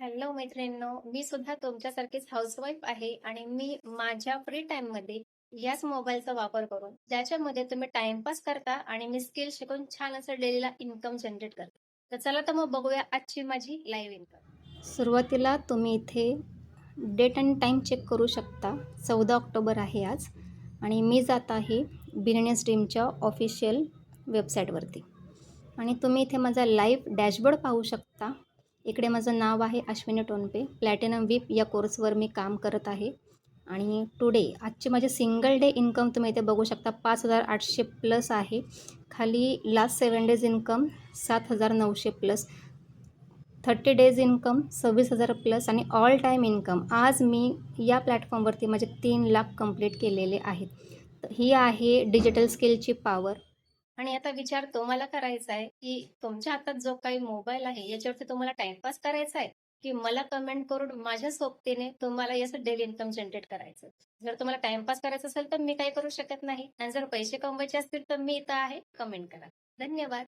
Hello मैत्रिणींनो, मी सुद्धा तुमच्यासारखीच housewife आहे आणि मी माझ्या फ्री टाईममध्ये याच मोबाईलचा वापर करून ज्याच्यामध्ये तुम्ही टाइमपास करता आणि मी स्किल शिकून छान असं डेलीला इन्कम जनरेट करते. तर चला तर मग बघूया आजची माझी लाईव्ह इन्कम. सुरुवातीला तुम्ही इथे डेट आणि टाईम चेक करू शकता. 14 ऑक्टोबर आहे आज आणि मी जात आहे बिझनेस टीमच्या ऑफिशियल वेबसाईटवरती आणि तुम्ही इथे माझा लाईव्ह डॅशबोर्ड पाहू शकता. इकडे माझं नाव आहे अश्विनी टोनपे. प्लॅटिनम व्हीप या कोर्सवर मी काम करत आहे आणि आजची माझी सिंगल डे इन्कम तुम्ही इथे बघू शकता 5,800 प्लस आहे. खाली last 7 days income 7,900 plus, 30 days income 26,000 plus आणि ऑल टाईम इन्कम आज मी या प्लॅटफॉर्मवरती माझे 3 लाख कंप्लीट केलेले आहेत. तर ही आहे डिजिटल स्किलची पॉवर. आणि आता विचार तुम्हाला करायचा आहे, की तुमच्या हातात जो काही मोबाईल आहे, याच्यावरती तुम्हाला टाईमपास करायचा आहे, की मला कमेंट करून माझ्या सोबतीने तुम्हाला याचं डेली इन्कम जनरेट करायचं. जर तुम्हाला टाईमपास करायचा असेल, तर मी काही करू शकत नाही आणि जर पैसे कमवायचे असतील, तर मी इथं आहे, कमेंट करा. धन्यवाद.